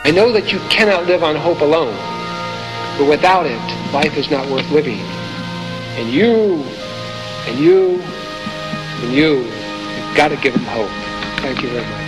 I know that you cannot live on hope alone, but without it, life is not worth living. And you've got to give them hope. Thank you very much.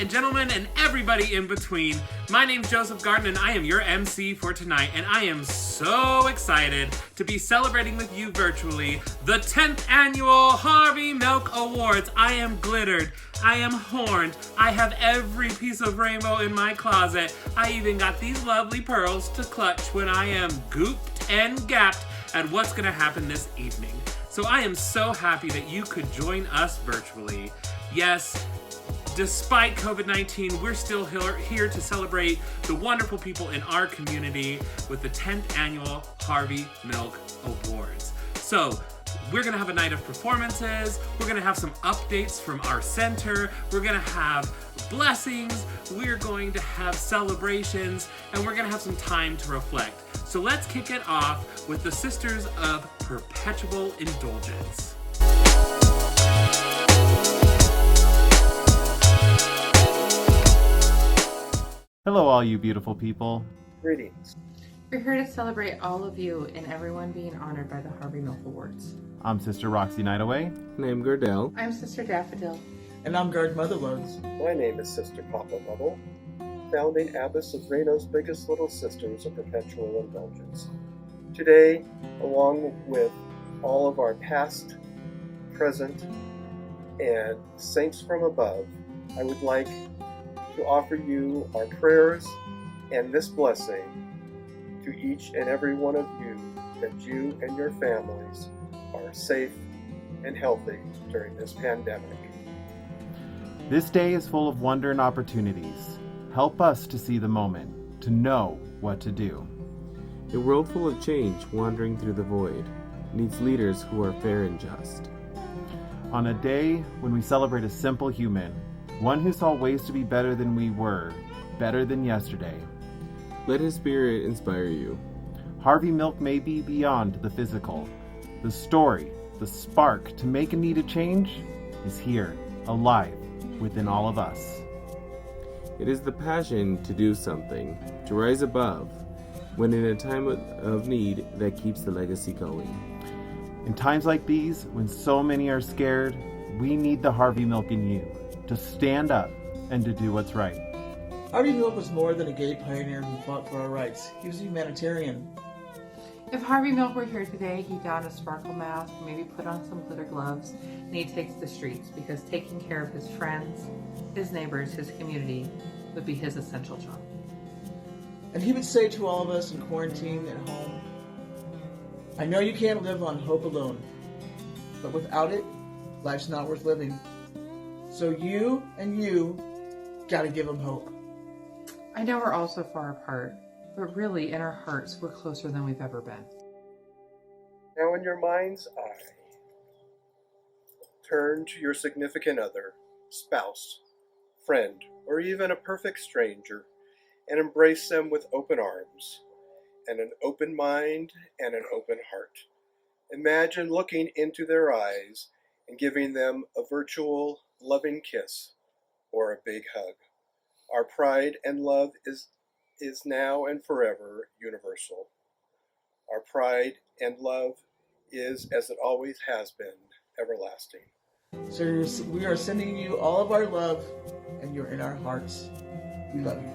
Gentlemen and everybody in between, my name's Joseph Garden and I am your MC for tonight, and I am so excited to be celebrating with you virtually the 10th annual Harvey Milk Awards. I am glittered, I am horned, I have every piece of rainbow in my closet. I even got these lovely pearls to clutch when I am gooped and gapped at what's gonna happen this evening. So I am so happy that you could join us virtually. Yes, despite COVID-19, we're still here to celebrate the wonderful people in our community with the 10th annual Harvey Milk Awards. So, we're gonna have a night of performances, we're gonna have some updates from our center, we're gonna have blessings, we're going to have celebrations, and we're gonna have some time to reflect. So let's kick it off with the Sisters of Perpetual Indulgence. Hello, all you beautiful people. Greetings. We're here to celebrate all of you and everyone being honored by the Harvey Milk Awards. I'm Sister Roxy Nightaway. And I'm Gardell. I'm Sister Daffodil. And I'm Guard Motherloads. My name is Sister Papa Bubble, founding abbess of Reno's biggest little sisters of Perpetual Indulgence. Today, along with all of our past, present, and saints from above, I would like to offer you our prayers and this blessing to each and every one of you, that you and your families are safe and healthy during this pandemic. This day is full of wonder and opportunities. Help us to see the moment, to know what to do. A world full of change wandering through the void needs leaders who are fair and just. On a day when we celebrate a simple human, one who saw ways to be better than we were, better than yesterday. Let his spirit inspire you. Harvey Milk may be beyond the physical. The story, the spark to make a needed change is here, alive within all of us. It is the passion to do something, to rise above, when in a time of need that keeps the legacy going. In times like these, when so many are scared, we need the Harvey Milk in you, to stand up and to do what's right. Harvey Milk was more than a gay pioneer who fought for our rights. He was a humanitarian. If Harvey Milk were here today, he'd don a sparkle mask, maybe put on some glitter gloves, and he takes the streets, because taking care of his friends, his neighbors, his community would be his essential job. And he would say to all of us in quarantine at home, I know you can't live on hope alone, but without it, life's not worth living. So you gotta give them hope. I know we're all so far apart, but really in our hearts, we're closer than we've ever been. Now in your mind's eye, turn to your significant other, spouse, friend, or even a perfect stranger, and embrace them with open arms, and an open mind, and an open heart. Imagine looking into their eyes and giving them a virtual, loving kiss or a big hug. Our pride and love is now and forever universal. Our pride and love is, as it always has been, everlasting. So we are sending you all of our love, and you're in our hearts. We love you.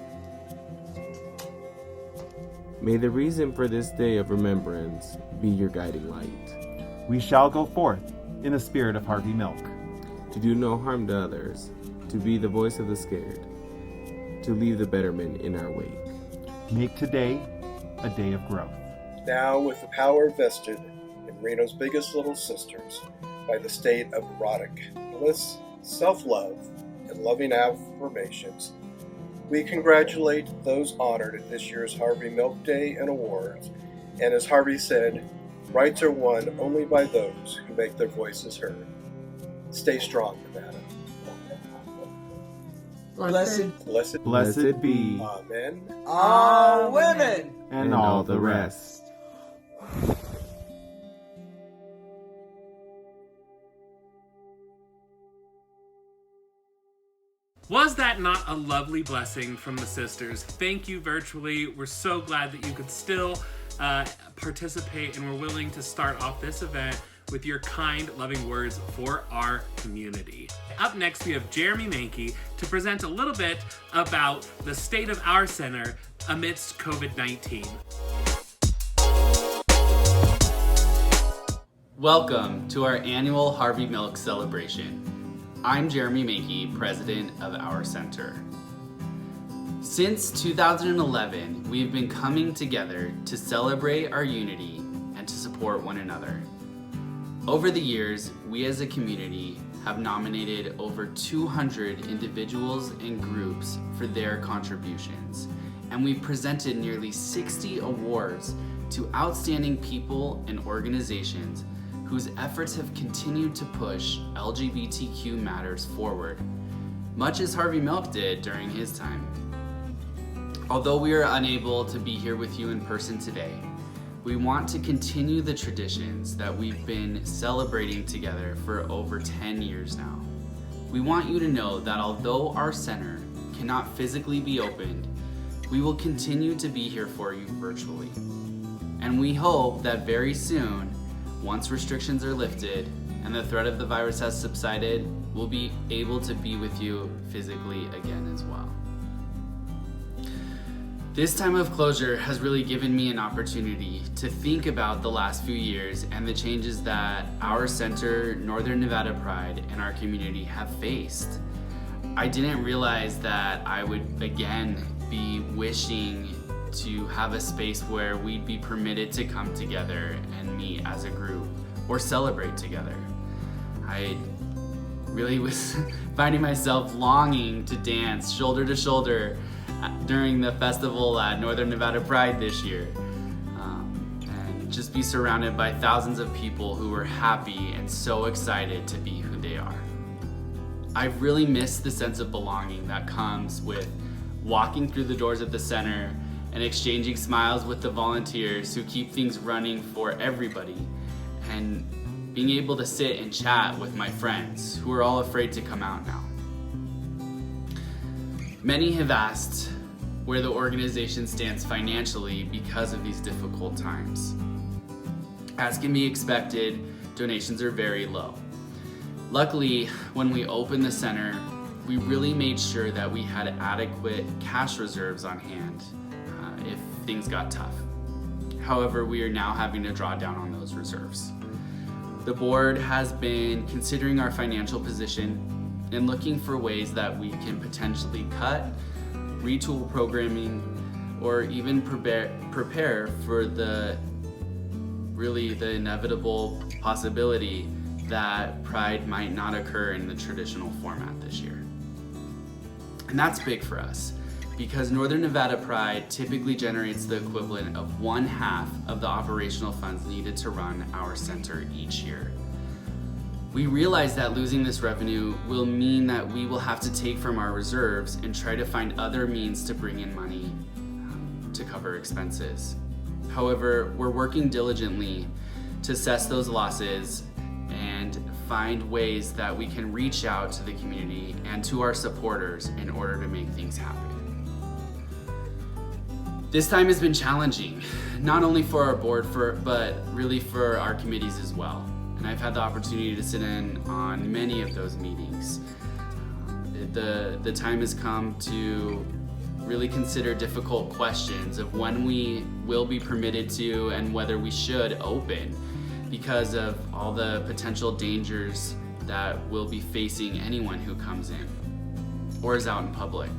May the reason for this day of remembrance be your guiding light. We shall go forth in the spirit of Harvey Milk, to do no harm to others, to be the voice of the scared, to leave the betterment in our wake. Make today a day of growth. Now, with the power vested in Reno's biggest little sisters by the state of erotic bliss, self-love, and loving affirmations, we congratulate those honored at this year's Harvey Milk Day and Awards, and as Harvey said, Rights are won only by those who make their voices heard. Stay strong, Nevada. Blessed be, Amen. all women. and all the rest. Was that not a lovely blessing from the sisters? Thank you virtually. We're so glad that you could still participate and we're willing to start off this event with your kind, loving words for our community. Up next, we have Jeremy Mankey to present a little bit about the state of our center amidst COVID-19. Welcome to our annual Harvey Milk celebration. I'm Jeremy Mankey, president of our center. Since 2011, we've been coming together to celebrate our unity and to support one another. Over the years, we as a community have nominated over 200 individuals and groups for their contributions, and we've presented nearly 60 awards to outstanding people and organizations whose efforts have continued to push LGBTQ matters forward, much as Harvey Milk did during his time. Although we are unable to be here with you in person today, we want to continue the traditions that we've been celebrating together for over 10 years now. We want you to know that although our center cannot physically be opened, we will continue to be here for you virtually. And we hope that very soon, once restrictions are lifted and the threat of the virus has subsided, we'll be able to be with you physically again as well. This time of closure has really given me an opportunity to think about the last few years and the changes that our center, Northern Nevada Pride, and our community have faced. I didn't realize that I would again be wishing to have a space where we'd be permitted to come together and meet as a group or celebrate together. I really was finding myself longing to dance shoulder to shoulder during the festival at Northern Nevada Pride this year, and just be surrounded by thousands of people who were happy and so excited to be who they are. I've really missed the sense of belonging that comes with walking through the doors of the center and exchanging smiles with the volunteers who keep things running for everybody, and being able to sit and chat with my friends who are all afraid to come out now. Many have asked where the organization stands financially because of these difficult times. As can be expected, donations are very low. Luckily, when we opened the center, we really made sure that we had adequate cash reserves on hand if things got tough. However, we are now having to draw down on those reserves. The board has been considering our financial position and looking for ways that we can potentially cut, retool programming, or even prepare for the inevitable possibility that Pride might not occur in the traditional format this year. And that's big for us, because Northern Nevada Pride typically generates the equivalent of 1/2 of the operational funds needed to run our center each year. We realize that losing this revenue will mean that we will have to take from our reserves and try to find other means to bring in money to cover expenses. However, we're working diligently to assess those losses and find ways that we can reach out to the community and to our supporters in order to make things happen. This time has been challenging, not only for our board, but really for our committees as well. And I've had the opportunity to sit in on many of those meetings. The time has come to really consider difficult questions of when we will be permitted to and whether we should open, because of all the potential dangers that will be facing anyone who comes in or is out in public.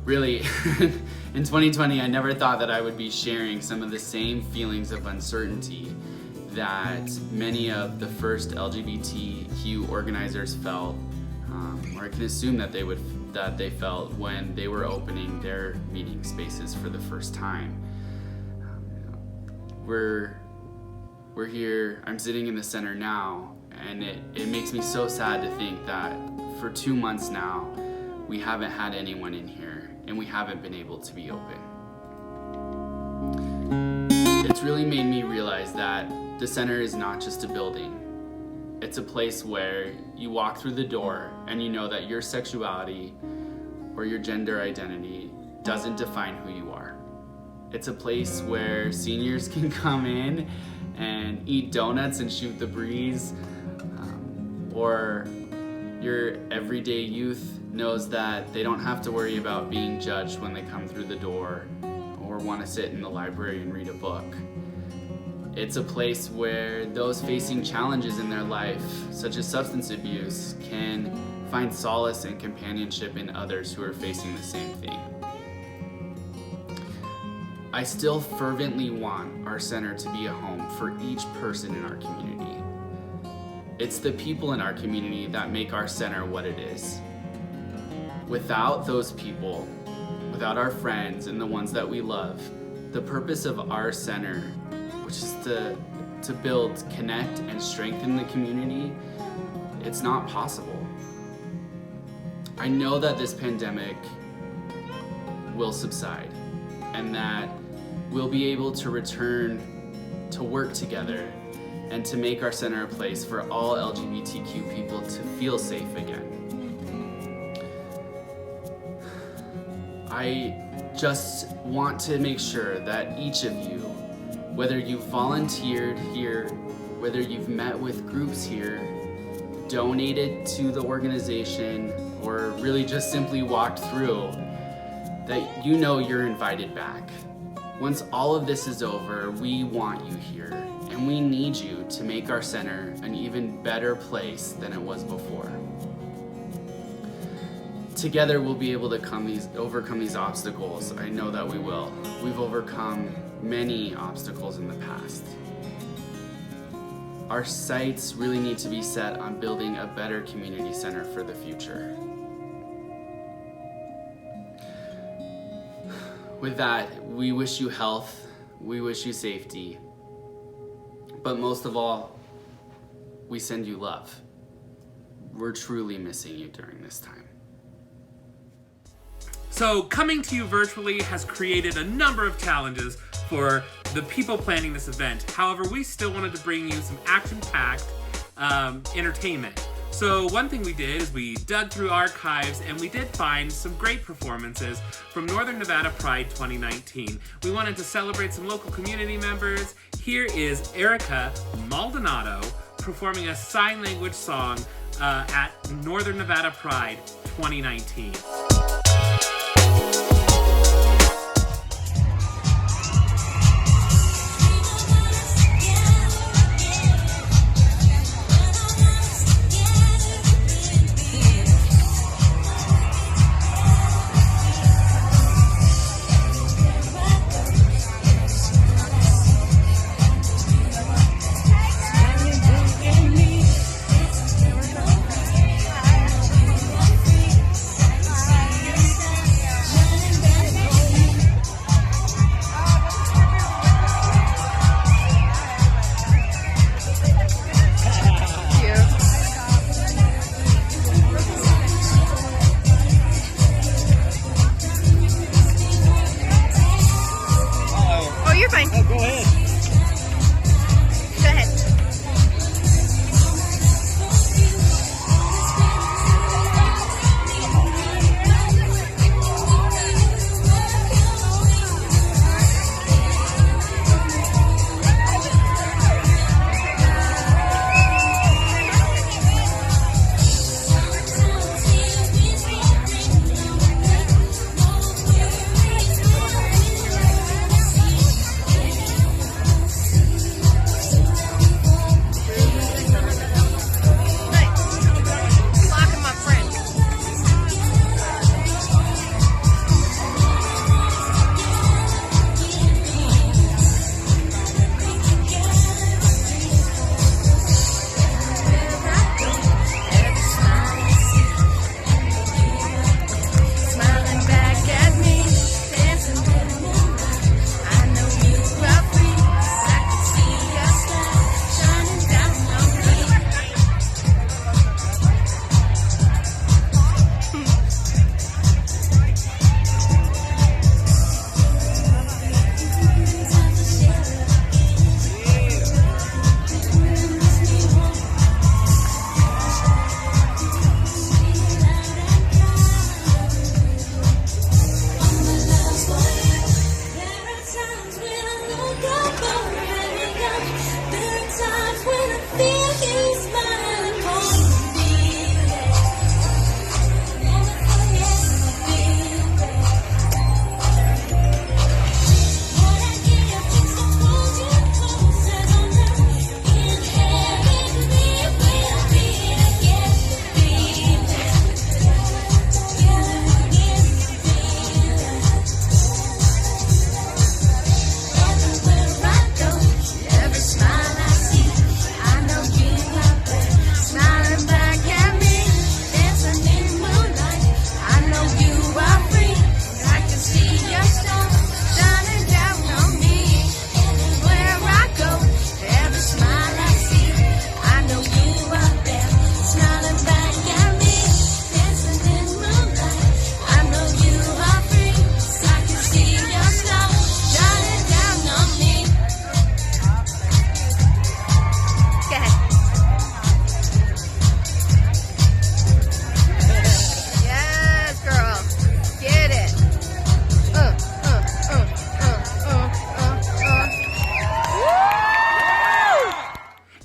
Really, in 2020, I never thought that I would be sharing some of the same feelings of uncertainty that many of the first LGBTQ organizers felt, or I can assume that they felt when they were opening their meeting spaces for the first time. we're here, I'm sitting in the center now, and it makes me so sad to think that for 2 months now, we haven't had anyone in here, and we haven't been able to be open. It's really made me realize that the center is not just a building. It's a place where you walk through the door and you know that your sexuality or your gender identity doesn't define who you are. It's a place where seniors can come in and eat donuts and shoot the breeze, or your everyday youth knows that they don't have to worry about being judged when they come through the door or want to sit in the library and read a book. It's a place where those facing challenges in their life, such as substance abuse, can find solace and companionship in others who are facing the same thing. I still fervently want our center to be a home for each person in our community. It's the people in our community that make our center what it is. Without those people, without our friends and the ones that we love, the purpose of our center, which is to build, connect, and strengthen the community, it's not possible. I know that this pandemic will subside and that we'll be able to return to work together and to make our center a place for all LGBTQ people to feel safe again. I just want to make sure that each of you, whether you've volunteered here, whether you've met with groups here, donated to the organization, or really just simply walked through, that you know you're invited back. Once all of this is over, we want you here, and we need you to make our center an even better place than it was before. Together we'll be able to overcome these obstacles. I know that we will. We've overcome many obstacles in the past. Our sights really need to be set on building a better community center for the future. With that, we wish you health, we wish you safety, but most of all, we send you love. We're truly missing you during this time. So coming to you virtually has created a number of challenges for the people planning this event. However, we still wanted to bring you some action-packed entertainment. So one thing we did is we dug through archives and we did find some great performances from Northern Nevada Pride 2019. We wanted to celebrate some local community members. Here is Erica Maldonado performing a sign language song at Northern Nevada Pride 2019. Bye.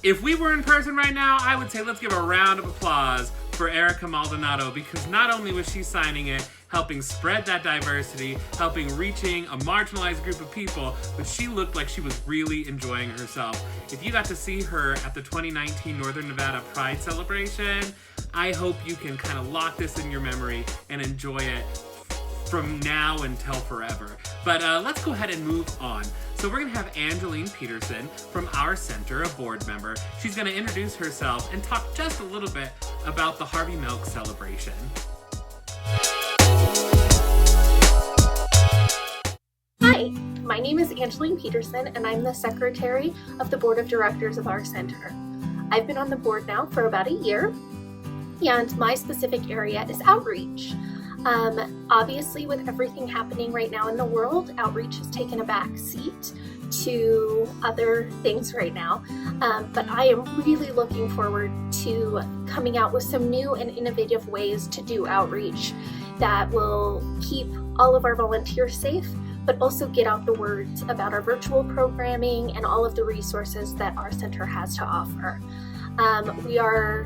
If we were in person right now, I would say let's give a round of applause for Erica Maldonado, because not only was she signing it, helping spread that diversity, helping reaching a marginalized group of people, but she looked like she was really enjoying herself. If you got to see her at the 2019 Northern Nevada Pride celebration, I hope you can kind of lock this in your memory and enjoy it from now until forever. But let's go ahead and move on. So we're gonna have Angeline Peterson from our center, a board member. She's gonna introduce herself and talk just a little bit about the Harvey Milk celebration. Hi, my name is Angeline Peterson, and I'm the secretary of the board of directors of our center. I've been on the board now for about a year, and my specific area is outreach. Obviously, with everything happening right now in the world, outreach has taken a back seat to other things right now. But I am really looking forward to coming out with some new and innovative ways to do outreach that will keep all of our volunteers safe, but also get out the word about our virtual programming and all of the resources that our center has to offer. We are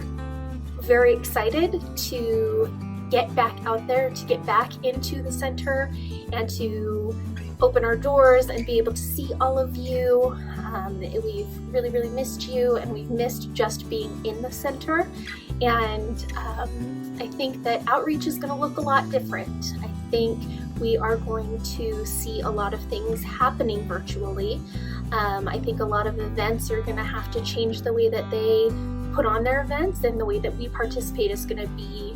very excited to get back out there, to get back into the center and to open our doors and be able to see all of you. We've really missed you, and we've missed just being in the center. And I think that outreach is going to look a lot different. I think we are going to see a lot of things happening virtually. I think a lot of events are going to have to change the way that they put on their events, and the way that we participate is going to be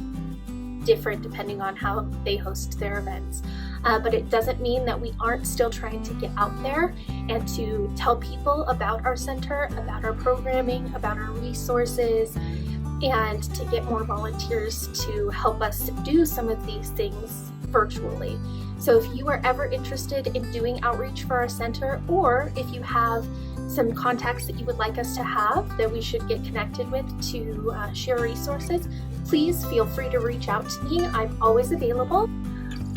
different depending on how they host their events. But it doesn't mean that we aren't still trying to get out there and to tell people about our center, about our programming, about our resources, and to get more volunteers to help us do some of these things virtually. So if you are ever interested in doing outreach for our center, or if you have some contacts that you would like us to have that we should get connected with to share resources, please feel free to reach out to me. I'm always available.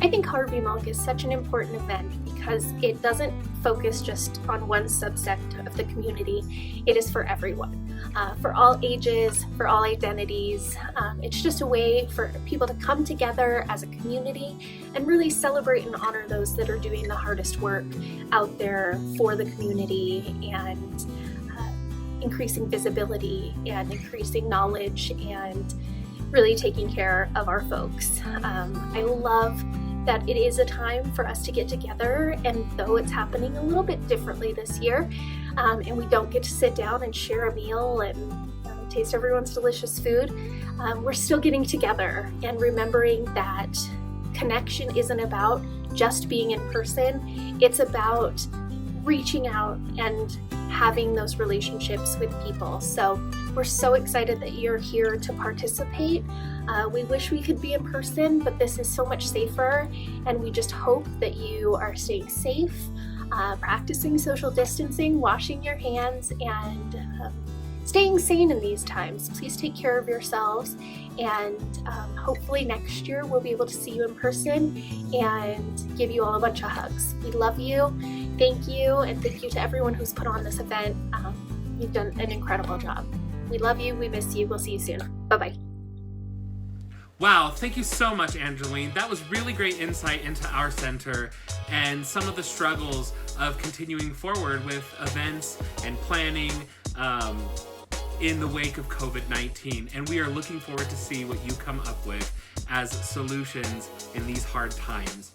I think Harvey Milk is such an important event because it doesn't focus just on one subset of the community. It is for everyone, for all ages, for all identities. It's just a way for people to come together as a community and really celebrate and honor those that are doing the hardest work out there for the community, and increasing visibility and increasing knowledge and really taking care of our folks. I love that it is a time for us to get together, and though it's happening a little bit differently this year, and we don't get to sit down and share a meal and taste everyone's delicious food, we're still getting together and remembering that connection isn't about just being in person. It's about reaching out and having those relationships with people. So we're so excited that you're here to participate. We wish we could be in person, but this is so much safer, and we just hope that you are staying safe, practicing social distancing, washing your hands, and staying sane in these times. Please take care of yourselves, and hopefully next year we'll be able to see you in person and give you all a bunch of hugs. We love you. Thank you, and thank you to everyone who's put on this event. You've done an incredible job. We love you. We miss you. We'll see you soon. Bye-bye. Wow, thank you so much, Angeline. That was really great insight into our center and some of the struggles of continuing forward with events and planning in the wake of COVID-19. And we are looking forward to see what you come up with as solutions in these hard times.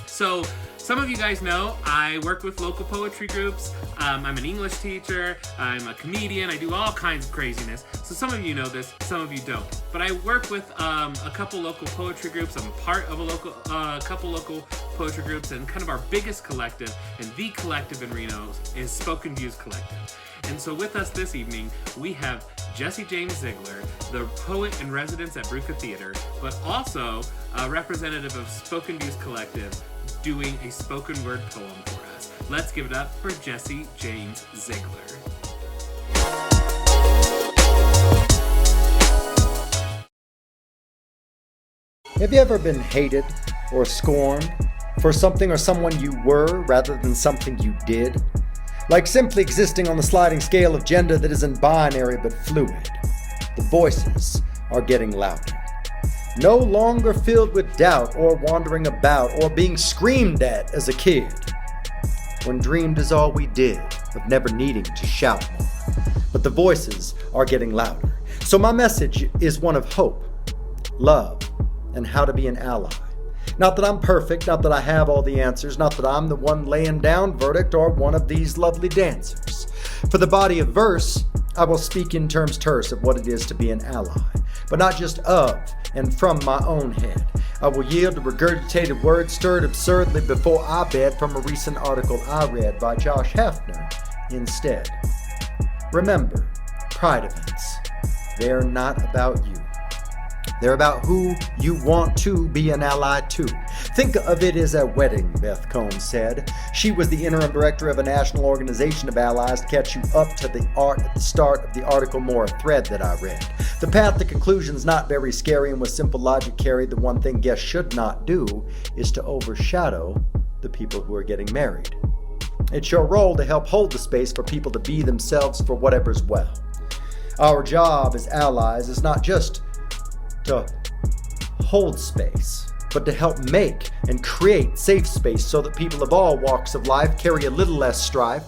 So some of you guys know I work with local poetry groups. I'm an English teacher. I'm a comedian. I do all kinds of craziness. So some of you know this, some of you don't. But I work with a couple local poetry groups. I'm part of a couple local poetry groups, and kind of our biggest collective and the collective in Reno is Spoken Views Collective. And so with us this evening, we have Jesse James Ziegler, the poet in residence at Bruca Theater, but also a representative of Spoken Views Collective, doing a spoken word poem for us. Let's give it up for Jesse James Ziegler. Have you ever been hated or scorned for something or someone you were rather than something you did? like simply existing on the sliding scale of gender that isn't binary but fluid. The voices are getting louder. No longer filled with doubt or wandering about or being screamed at as a kid, when dreamed is all we did of never needing to shout more. But the voices are getting louder. So my message is one of hope, love, and how to be an ally. Not that I'm perfect, not that I have all the answers, not that I'm the one laying down verdict or one of these lovely dancers. For the body of verse, I will speak in terms terse of what it is to be an ally, but not just of and from my own head. I will yield to regurgitated words stirred absurdly before I bed from a recent article I read by Josh Hefner instead. Remember, pride events, they're not about you. They're about who you want to be an ally to. Think of it as a wedding, Beth Combs said. She was the interim director of a national organization of allies to catch you up to the art at the start of the article, more a thread that I read. The path to conclusion's not very scary, and with simple logic carried, the one thing guests should not do is to overshadow the people who are getting married. It's your role to help hold the space for people to be themselves for whatever's well. Our job as allies is not just to hold space, but to help make and create safe space so that people of all walks of life carry a little less strife,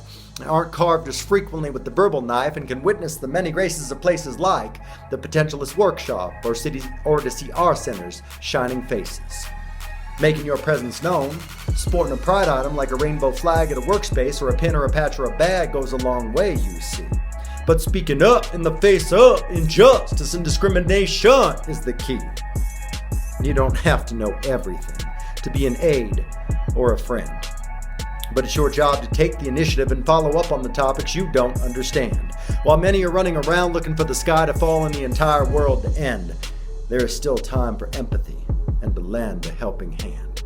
aren't carved as frequently with the verbal knife, and can witness the many graces of places like the Potentialist Workshop or to see our center's shining faces. Making your presence known, sporting a pride item like a rainbow flag at a workspace or a pin or a patch or a bag goes a long way, you see. But speaking up in the face of injustice and discrimination is the key. You don't have to know everything to be an aide or a friend. But it's your job to take the initiative and follow up on the topics you don't understand. While many are running around looking for the sky to fall and the entire world to end, there is still time for empathy and to lend a helping hand.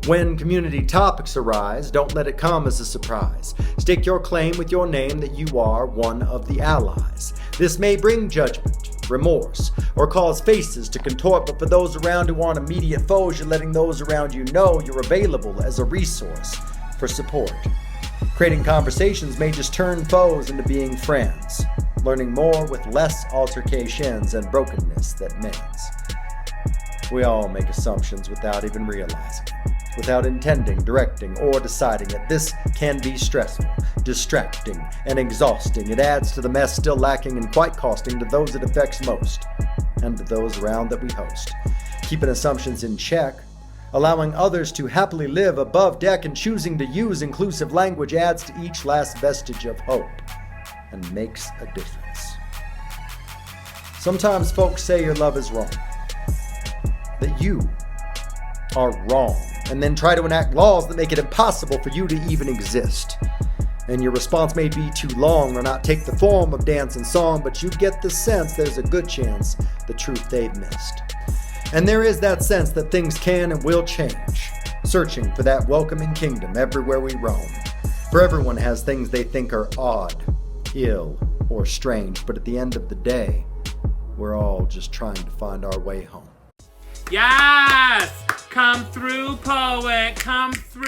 When community topics arise, don't let it come as a surprise. Stake your claim with your name that you are one of the allies. This may bring judgment, remorse, or cause faces to contort, but for those around who aren't immediate foes, you're letting those around you know you're available as a resource for support. Creating conversations may just turn foes into being friends, learning more with less altercations and brokenness that mends. We all make assumptions without even realizing it, without intending, directing, or deciding it. This can be stressful, distracting, and exhausting. It adds to the mess still lacking and quite costing to those it affects most, and to those around that we host. Keeping assumptions in check, allowing others to happily live above deck, and choosing to use inclusive language adds to each last vestige of hope, and makes a difference. Sometimes folks say your love is wrong, that you are wrong, and then try to enact laws that make it impossible for you to even exist. And your response may be too long or not take the form of dance and song, but you get the sense there's a good chance the truth they've missed. And there is that sense that things can and will change, searching for that welcoming kingdom everywhere we roam. For everyone has things they think are odd, ill, or strange, but at the end of the day, we're all just trying to find our way home. Yes! Come through, poet! Come through!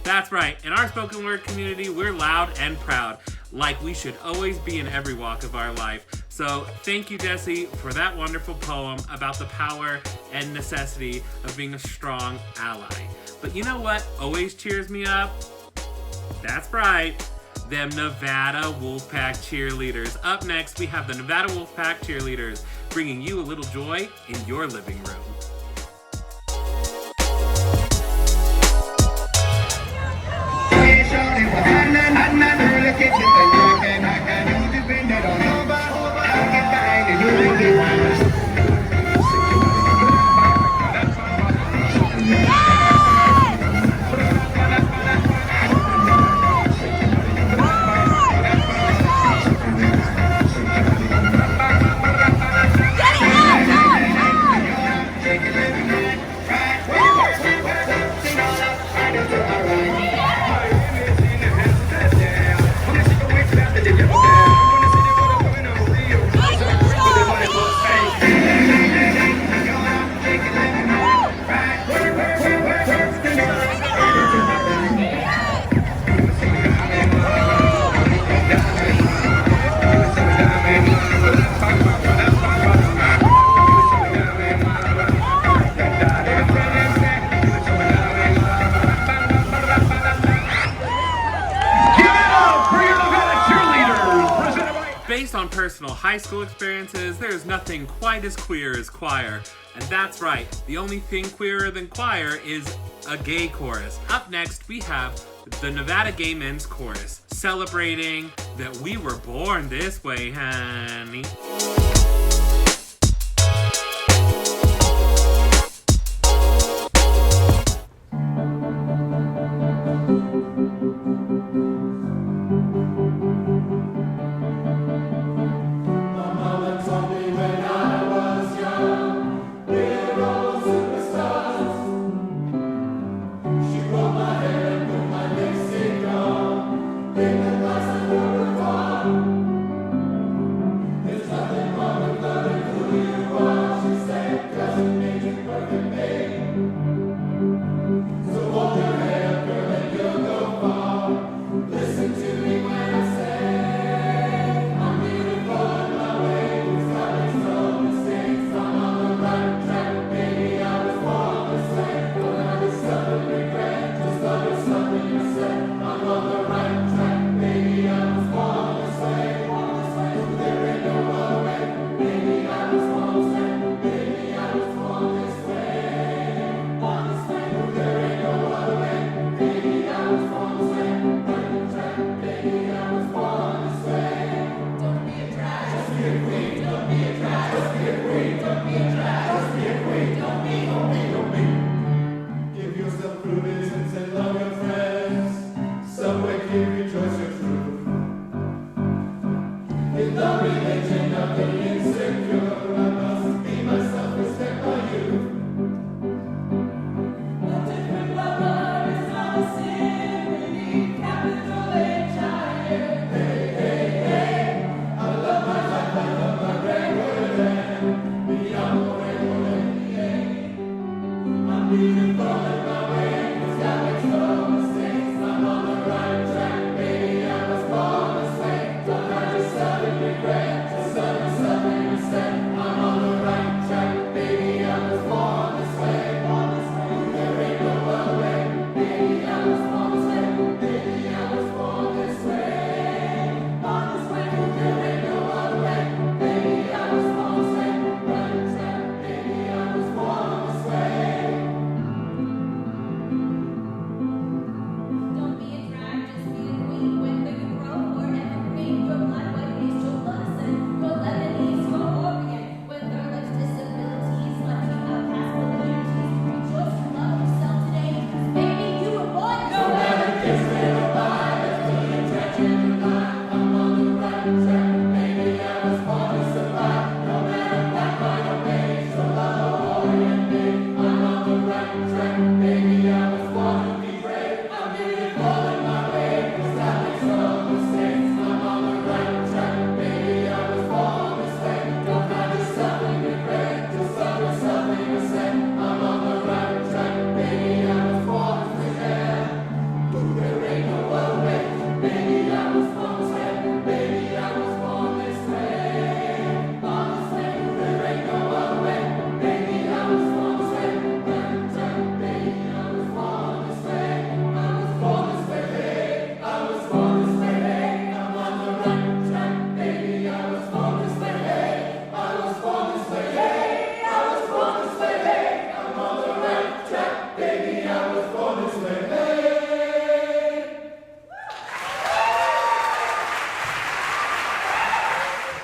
That's right. In our spoken word community, we're loud and proud, like we should always be in every walk of our life. So thank you, Desi, for that wonderful poem about the power and necessity of being a strong ally. But you know what always cheers me up? That's right. Them Nevada Wolfpack cheerleaders. Up next, we have the Nevada Wolfpack cheerleaders, bringing you a little joy in your living room. Based on personal high school experiences, there's nothing quite as queer as choir. And that's right, the only thing queerer than choir is a gay chorus. Up next, we have the Nevada Gay Men's Chorus, celebrating that we were born this way, honey.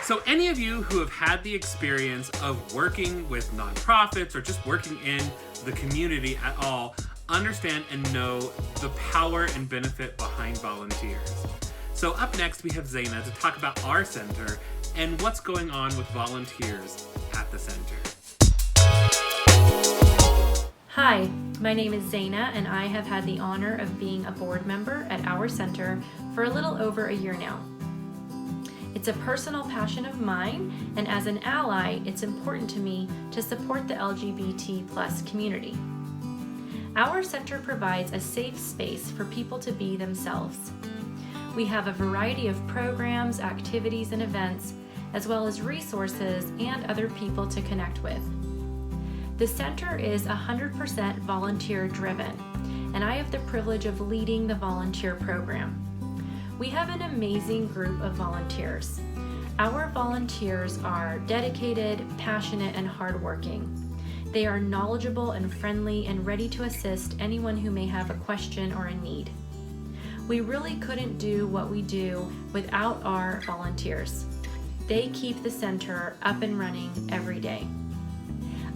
So any of you who have had the experience of working with nonprofits or just working in the community at all understand and know the power and benefit behind volunteers. So up next we have Zaina to talk about our center and what's going on with volunteers at the center. Hi, my name is Zaina and I have had the honor of being a board member at our center for a little over a year now. It's a personal passion of mine, and as an ally, it's important to me to support the LGBT+ community. Our center provides a safe space for people to be themselves. We have a variety of programs, activities, and events, as well as resources and other people to connect with. The center is 100% volunteer driven, and I have the privilege of leading the volunteer program. We have an amazing group of volunteers. Our volunteers are dedicated, passionate, and hardworking. They are knowledgeable and friendly and ready to assist anyone who may have a question or a need. We really couldn't do what we do without our volunteers. They keep the center up and running every day.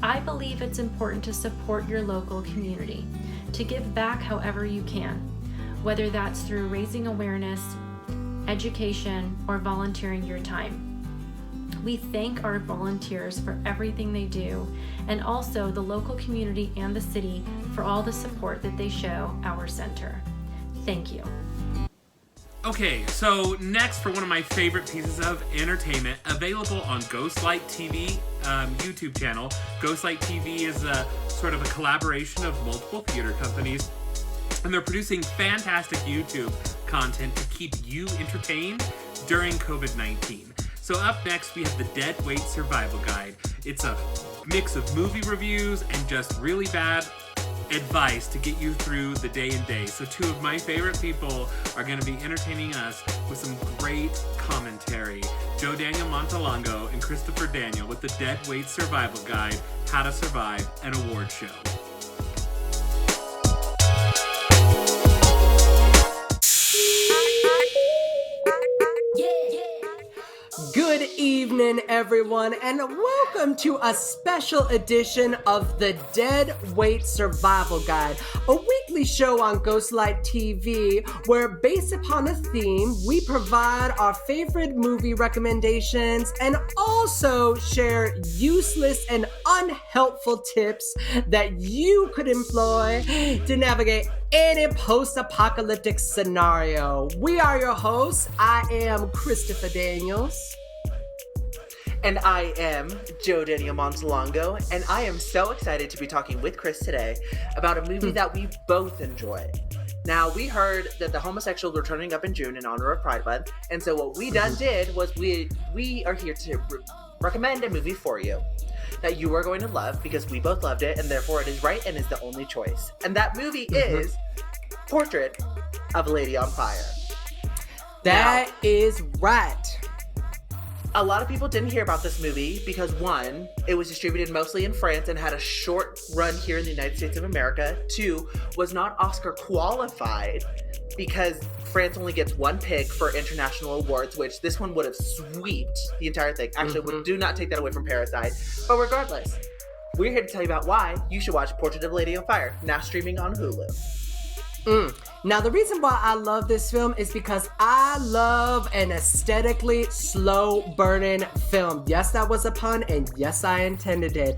I believe it's important to support your local community, to give back however you can, whether that's through raising awareness, education, or volunteering your time. We thank our volunteers for everything they do, and also the local community and the city for all the support that they show our center. Thank you. Okay, so next for one of my favorite pieces of entertainment, available on Ghostlight TV YouTube channel. Ghostlight TV is a sort of a collaboration of multiple theater companies, and they're producing fantastic YouTube content to keep you entertained during COVID-19. So up next, we have the Dead Weight Survival Guide. It's a mix of movie reviews and just really bad advice to get you through the day and day. So two of my favorite people are going to be entertaining us with some great commentary. Joe Daniel Montalongo and Christopher Daniel with the Dead Weight Survival Guide, How to Survive an Award Show. Good evening, everyone, and welcome to a special edition of the Dead Weight Survival Guide, a weekly show on Ghostlight TV where, based upon a theme, we provide our favorite movie recommendations and also share useless and unhelpful tips that you could employ to navigate any post-apocalyptic scenario. We are your hosts. I am Christopher Daniels. And I am Joe Daniel Montalongo, and I am so excited to be talking with Chris today about a movie that we both enjoy. Now, we heard that the homosexuals were turning up in June in honor of Pride Month, and so what we did was we are here to recommend a movie for you that you are going to love because we both loved it, and therefore it is right and is the only choice. And that movie is Portrait of a Lady on Fire. That is right. A lot of people didn't hear about this movie because, one, it was distributed mostly in France and had a short run here in the United States of America. Two, was not Oscar qualified because France only gets one pick for international awards, which this one would have sweeped the entire thing. Actually, do not take that away from Parasite. But regardless, we're here to tell you about why you should watch Portrait of a Lady on Fire, now streaming on Hulu. Now, the reason why I love this film is because I love an aesthetically slow-burning film. Yes, that was a pun, and yes, I intended it.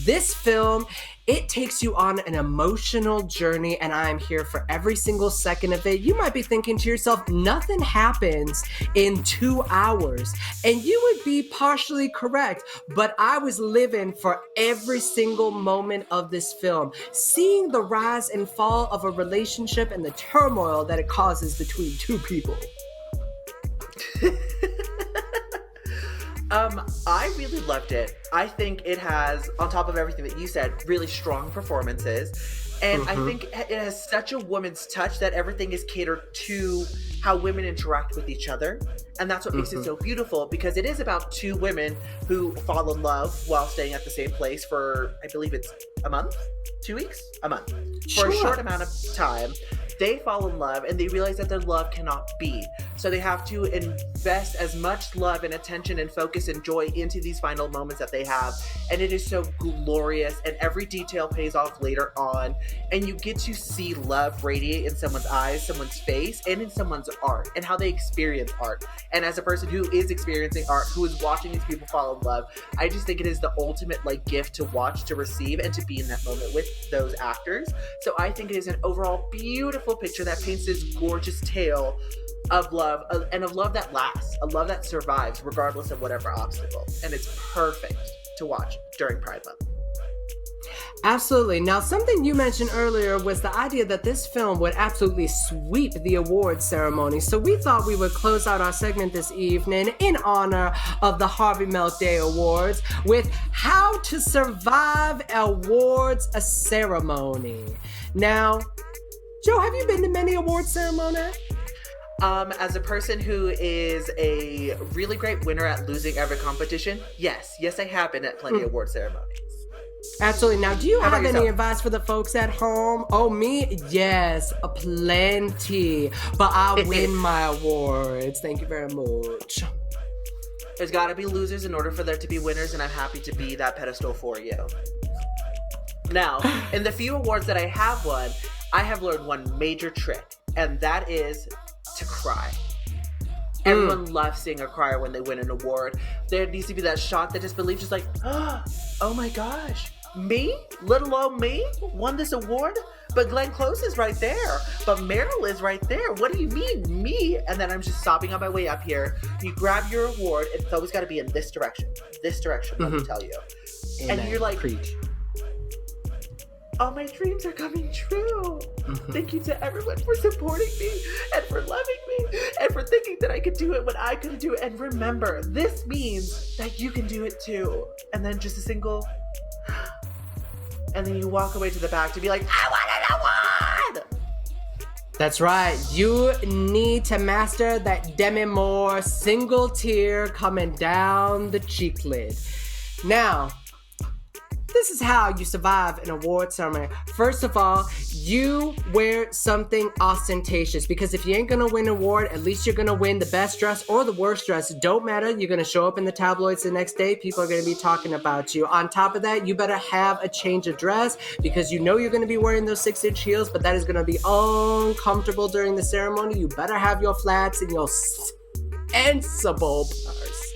This film, it takes you on an emotional journey, and I'm here for every single second of it. You might be thinking to yourself, nothing happens in 2 hours, and you would be partially correct, but I was living for every single moment of this film, seeing the rise and fall of a relationship and the turmoil that it causes between two people. I really loved it. I think it has, on top of everything that you said, really strong performances. And I think it has such a woman's touch that everything is catered to how women interact with each other. And that's what makes it so beautiful, because it is about two women who fall in love while staying at the same place for, I believe it's a month? 2 weeks? A month. For a short amount of time. They fall in love and they realize that their love cannot be. So they have to invest as much love and attention and focus and joy into these final moments that they have. And it is so glorious, and every detail pays off later on. And you get to see love radiate in someone's eyes, someone's face, and in someone's art, and how they experience art. And as a person who is experiencing art, who is watching these people fall in love, I just think it is the ultimate gift to watch, to receive, and to be in that moment with those actors. So I think it is an overall beautiful picture that paints this gorgeous tale of love, and of love that lasts, a love that survives regardless of whatever obstacle. And it's perfect to watch during Pride Month. Absolutely. Now, something you mentioned earlier was the idea that this film would absolutely sweep the awards ceremony. So we thought we would close out our segment this evening in honor of the Harvey Milk Day Awards with How to Survive Awards Ceremony. Now, Joe, have you been to many award ceremonies? As a person who is a really great winner at losing every competition, yes, I have been at plenty of award ceremonies. Absolutely. Now, do you How have about any yourself? advice for the folks at home? Oh, me? Yes, plenty. But I win my awards. Thank you very much. There's got to be losers in order for there to be winners, and I'm happy to be that pedestal for you. Now, in the few awards that I have won, I have learned one major trick, and that is to cry. Everyone loves seeing a crier when they win an award. There needs to be that shock, that disbelief, just like, oh my gosh, me? Let alone me? Won this award? But Glenn Close is right there. But Meryl is right there. What do you mean, me? And then I'm just sobbing on my way up here. You grab your award, it's always got to be in this direction. This direction, let me tell you. Amen. And you're like, Preach. all my dreams are coming true. Thank you to everyone for supporting me and for loving me and for thinking that I could do it when I couldn't do it. And remember, this means that you can do it too. And then just a single, and then you walk away to the back to be like, I won an award! That's right. You need to master that Demi Moore single tear coming down the cheek lid. Now, this is how you survive an award ceremony. First of all, you wear something ostentatious, because if you ain't gonna win an award, at least you're gonna win the best dress or the worst dress. It don't matter. You're gonna show up in the tabloids the next day. People are gonna be talking about you. On top of that, you better have a change of dress, because you know you're gonna be wearing those 6-inch heels, but that is gonna be uncomfortable during the ceremony. You better have your flats and your sensible purse.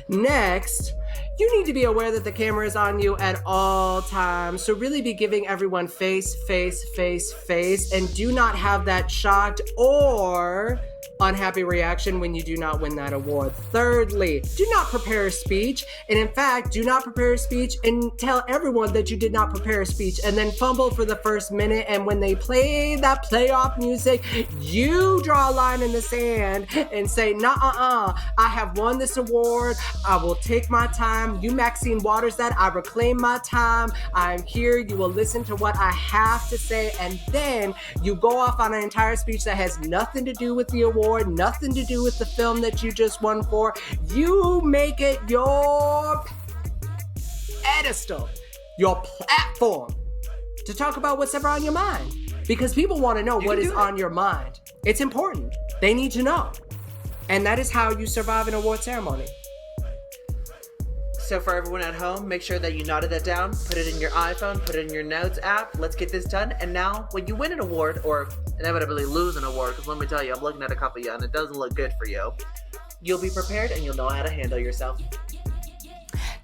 Next, you need to be aware that the camera is on you at all times. So really be giving everyone face, and do not have that shocked or unhappy reaction when you do not win that award. Thirdly, do not prepare a speech. And in fact, do not prepare a speech and tell everyone that you did not prepare a speech, and then fumble for the first minute. And when they play that playoff music, you draw a line in the sand and say, I have won this award. I will take my time. You Maxine Waters that. I reclaim my time. I'm here. You will listen to what I have to say. And then you go off on an entire speech that has nothing to do with the award, nothing to do with the film that you just won for. You make it your pedestal, your platform to talk about what's ever on your mind, because people want to know what is on your mind. It's important. They need to know. And that is how you survive an award ceremony. So for everyone at home, make sure that you noted that down, put it in your iPhone, put it in your notes app. Let's get this done. And now, when you win an award, or inevitably lose an award, because let me tell you, I'm looking at a couple of you and it doesn't look good for you, you'll be prepared and you'll know how to handle yourself.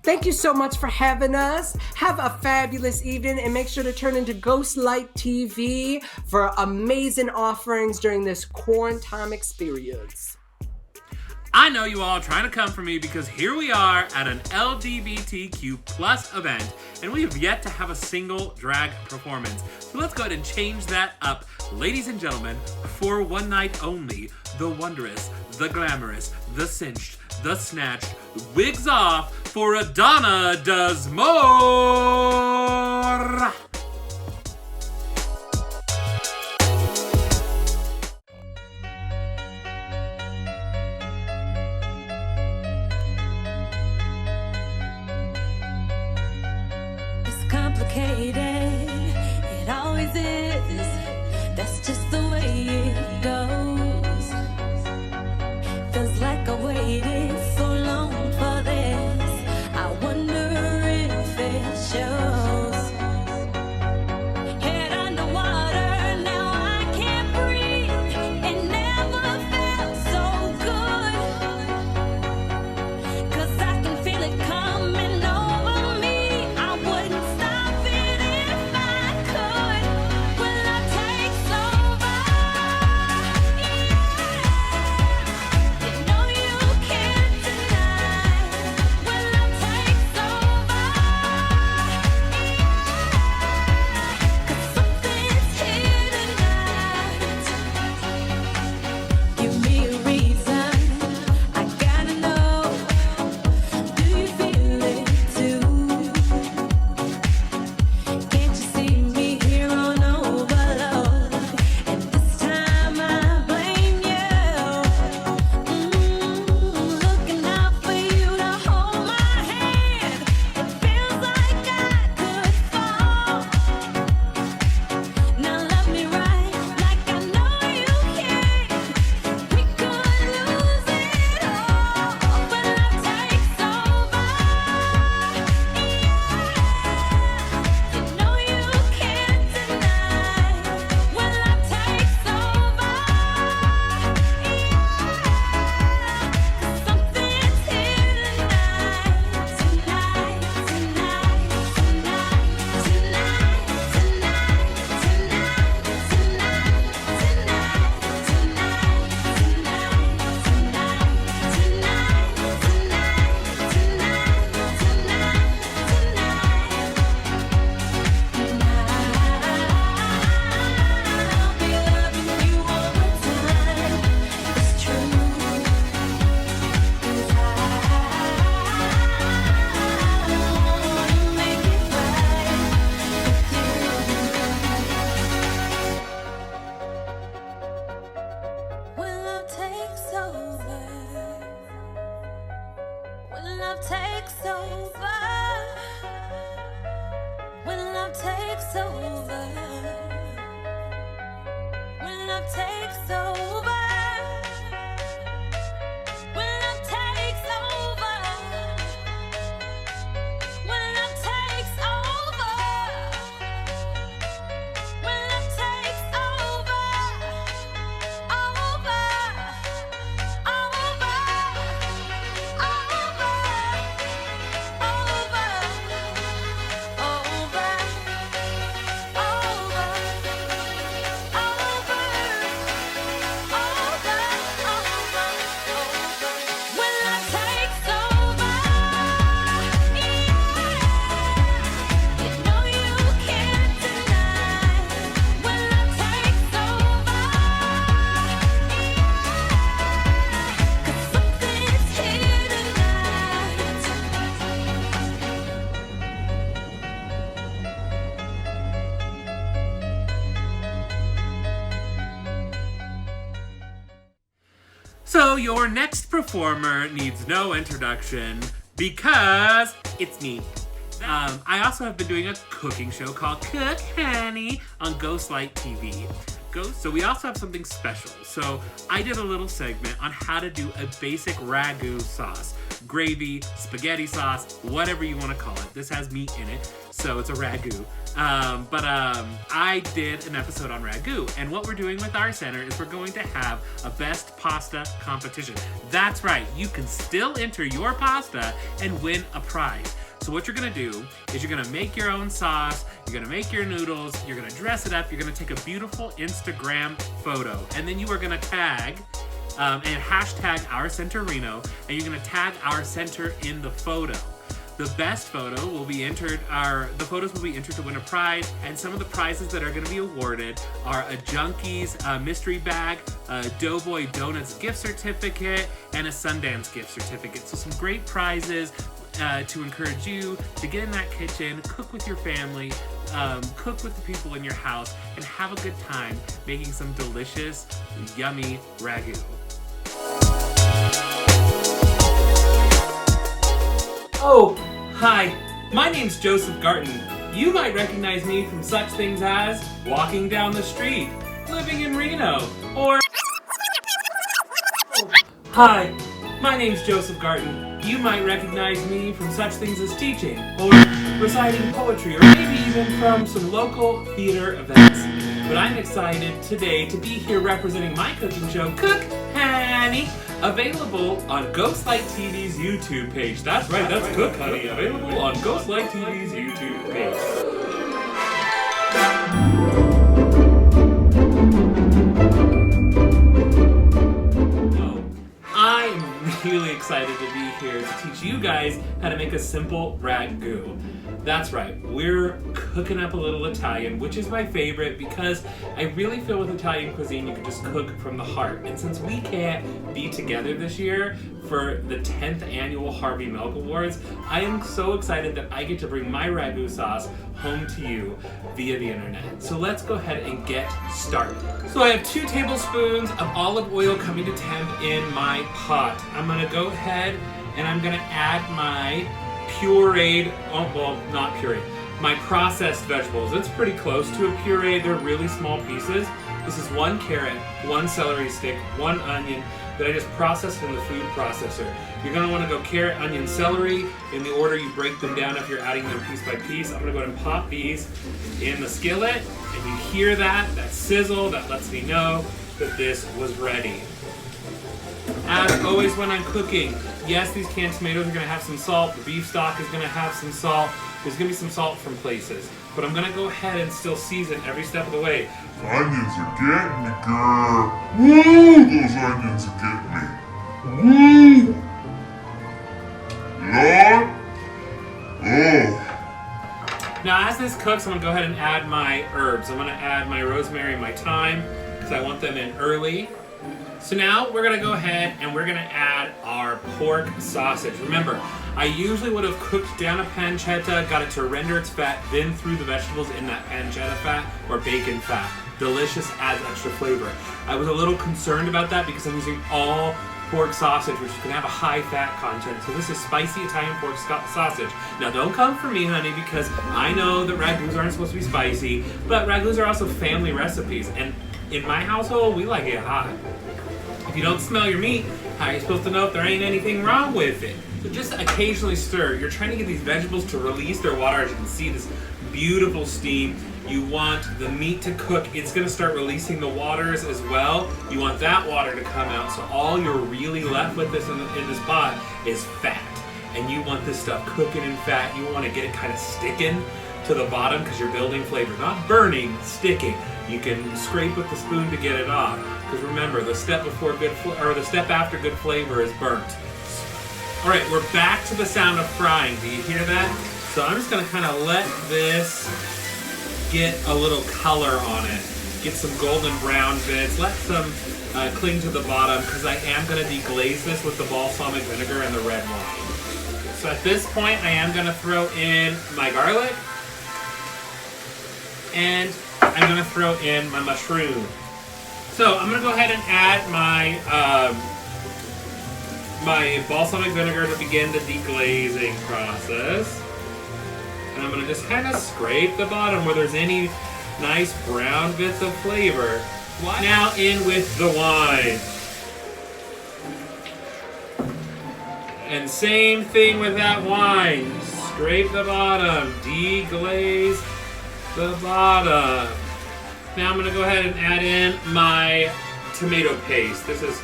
Thank you so much for having us. Have a fabulous evening, and make sure to turn into Ghostlight TV for amazing offerings during this quarantine experience. I know you all are trying to come for me, because here we are at an LGBTQ plus event, and we have yet to have a single drag performance. So let's go ahead and change that up. Ladies and gentlemen, for one night only, the wondrous, the glamorous, the cinched, the snatched, wigs off for Adana Does More! Complicated, it always is. That's just the way it goes. Feels like I waited so long for this. I wonder if it shows. Head underwater, now I can't breathe. It never felt so good. 'Cause I can feel it coming over me. I wouldn't stop it So your next performer needs no introduction because it's me. I also have been doing a cooking show called Cook Honey on Ghostlight TV. So we also have something special. So I did a little segment on how to do a basic ragu sauce. Gravy, spaghetti sauce, whatever you want to call it. This has meat in it, so it's a ragu. I did an episode on ragu, and what we're doing with our center is we're going to have a best pasta competition. That's right, you can still enter your pasta and win a prize. So what you're gonna do is you're gonna make your own sauce, you're gonna make your noodles, you're gonna dress it up, you're gonna take a beautiful Instagram photo, and then you are gonna tag and hashtag our Center Reno, and you're gonna tag our center in the photo. The best photo will be entered, the photos will be entered to win a prize, and some of the prizes that are gonna be awarded are a Junkies mystery bag, a Doughboy Donuts gift certificate, and a Sundance gift certificate. So some great prizes to encourage you to get in that kitchen, cook with your family, cook with the people in your house, and have a good time making some delicious, yummy ragu. Oh, hi, my name's Joseph Garton. You might recognize me from such things as walking down the street, living in Reno, or... Hi, my name's Joseph Garton. You might recognize me from such things as teaching, or reciting poetry, or maybe even from some local theater events. But I'm excited today to be here representing my cooking show, Cook Honey, available on Ghostlight TV's YouTube page. That's right, that's Cook Honey, available on Ghostlight TV's YouTube page. Really excited to be here to teach you guys how to make a simple ragu. That's right, we're cooking up a little Italian, which is my favorite because I really feel with Italian cuisine you can just cook from the heart. And since we can't be together this year for the 10th annual Harvey Milk Awards, I am so excited that I get to bring my ragu sauce home to you via the internet. So let's go ahead and get started. So I have 2 tablespoons of olive oil coming to temp in my pot. I'm gonna go ahead and I'm gonna add my pureed, my processed vegetables. It's pretty close to a puree. They're really small pieces. This is 1 carrot, 1 celery stick, 1 onion that I just processed in the food processor. You're gonna wanna go carrot, onion, celery in the order you break them down if you're adding them piece by piece. I'm gonna go ahead and pop these in the skillet, and you hear that sizzle, that lets me know that this was ready. As always when I'm cooking, yes, these canned tomatoes are gonna have some salt, the beef stock is gonna have some salt, there's gonna be some salt from places, but I'm gonna go ahead and still season every step of the way. Onions are getting me, girl. Woo, those onions are getting me. Woo! Lord? Oh. Now as this cooks, I'm gonna go ahead and add my herbs. I'm gonna add my rosemary and my thyme, because I want them in early. So now we're gonna go ahead and we're gonna add our pork sausage. Remember, I usually would have cooked down a pancetta, got it to render its fat, then threw the vegetables in that pancetta fat or bacon fat. Delicious, adds extra flavor. I was a little concerned about that because I'm using all pork sausage, which is gonna have a high fat content. So this is spicy Italian pork sausage. Now don't come for me, honey, because I know that ragus aren't supposed to be spicy, but ragus are also family recipes. And in my household, we like it hot. If you don't smell your meat, how are you supposed to know if there ain't anything wrong with it? So just occasionally stir. You're trying to get these vegetables to release their water. As you can see, this beautiful steam. You want the meat to cook. It's gonna start releasing the waters as well. You want that water to come out, so all you're really left with this in this pot is fat. And you want this stuff cooking in fat. You wanna get it kind of sticking to the bottom because you're building flavor. Not burning, sticking. You can scrape with the spoon to get it off. Because remember, the step after good flavor is burnt. All right, we're back to the sound of frying. Do you hear that? So I'm just gonna kind of let this get a little color on it. Get some golden brown bits. Let some cling to the bottom because I am gonna deglaze this with the balsamic vinegar and the red wine. So at this point, I am gonna throw in my garlic and I'm gonna throw in my mushroom. So I'm gonna go ahead and add my my balsamic vinegar to begin the deglazing process. And I'm going to just kind of scrape the bottom where there's any nice brown bits of flavor. Now in with the wine. And same thing with that wine. Scrape the bottom, deglaze the bottom. Now I'm going to go ahead and add in my tomato paste. This is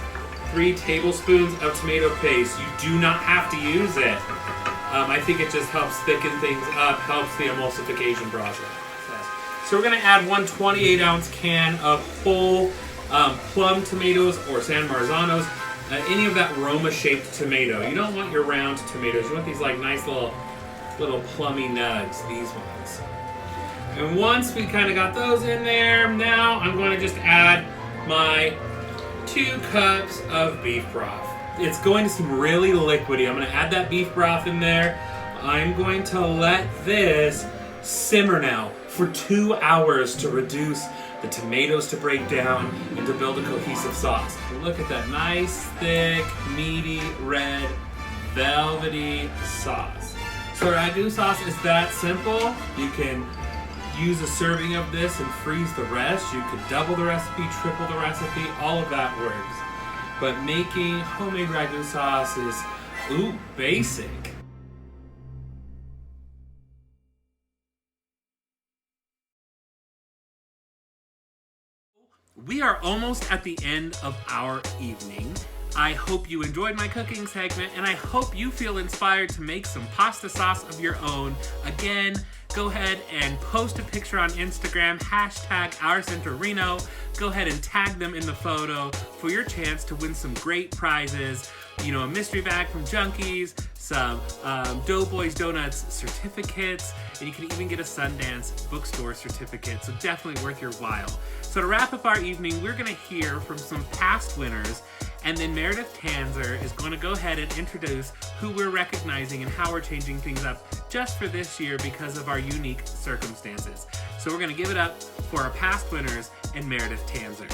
3 tablespoons of tomato paste. You do not have to use it. I think it just helps thicken things up, helps the emulsification process. So we're going to add one 28-ounce can of whole plum tomatoes or San Marzanos, any of that Roma-shaped tomato. You don't want your round tomatoes. You want these like nice little plummy nugs, these ones. And once we kind of got those in there, now I'm going to just add my 2 cups of beef broth. It's going to seem really liquidy. I'm going to add that beef broth in there. I'm going to let this simmer now for 2 hours to reduce the tomatoes to break down and to build a cohesive sauce. Look at that nice, thick, meaty, red, velvety sauce. So ragu sauce is that simple. You can use a serving of this and freeze the rest. You could double the recipe, triple the recipe, all of that works. But making homemade ragu sauce is, basic. We are almost at the end of our evening. I hope you enjoyed my cooking segment, and I hope you feel inspired to make some pasta sauce of your own. Again, go ahead and post a picture on Instagram, #OurCenterReno. Go ahead and tag them in the photo for your chance to win some great prizes. You know, a mystery bag from Junkies, some Doughboys Donuts certificates, and you can even get a Sundance bookstore certificate, so definitely worth your while. So to wrap up our evening, we're gonna hear from some past winners, and then Meredith Tanzer is gonna go ahead and introduce who we're recognizing and how we're changing things up just for this year because of our unique circumstances. So we're gonna give it up for our past winners and Meredith Tanzer.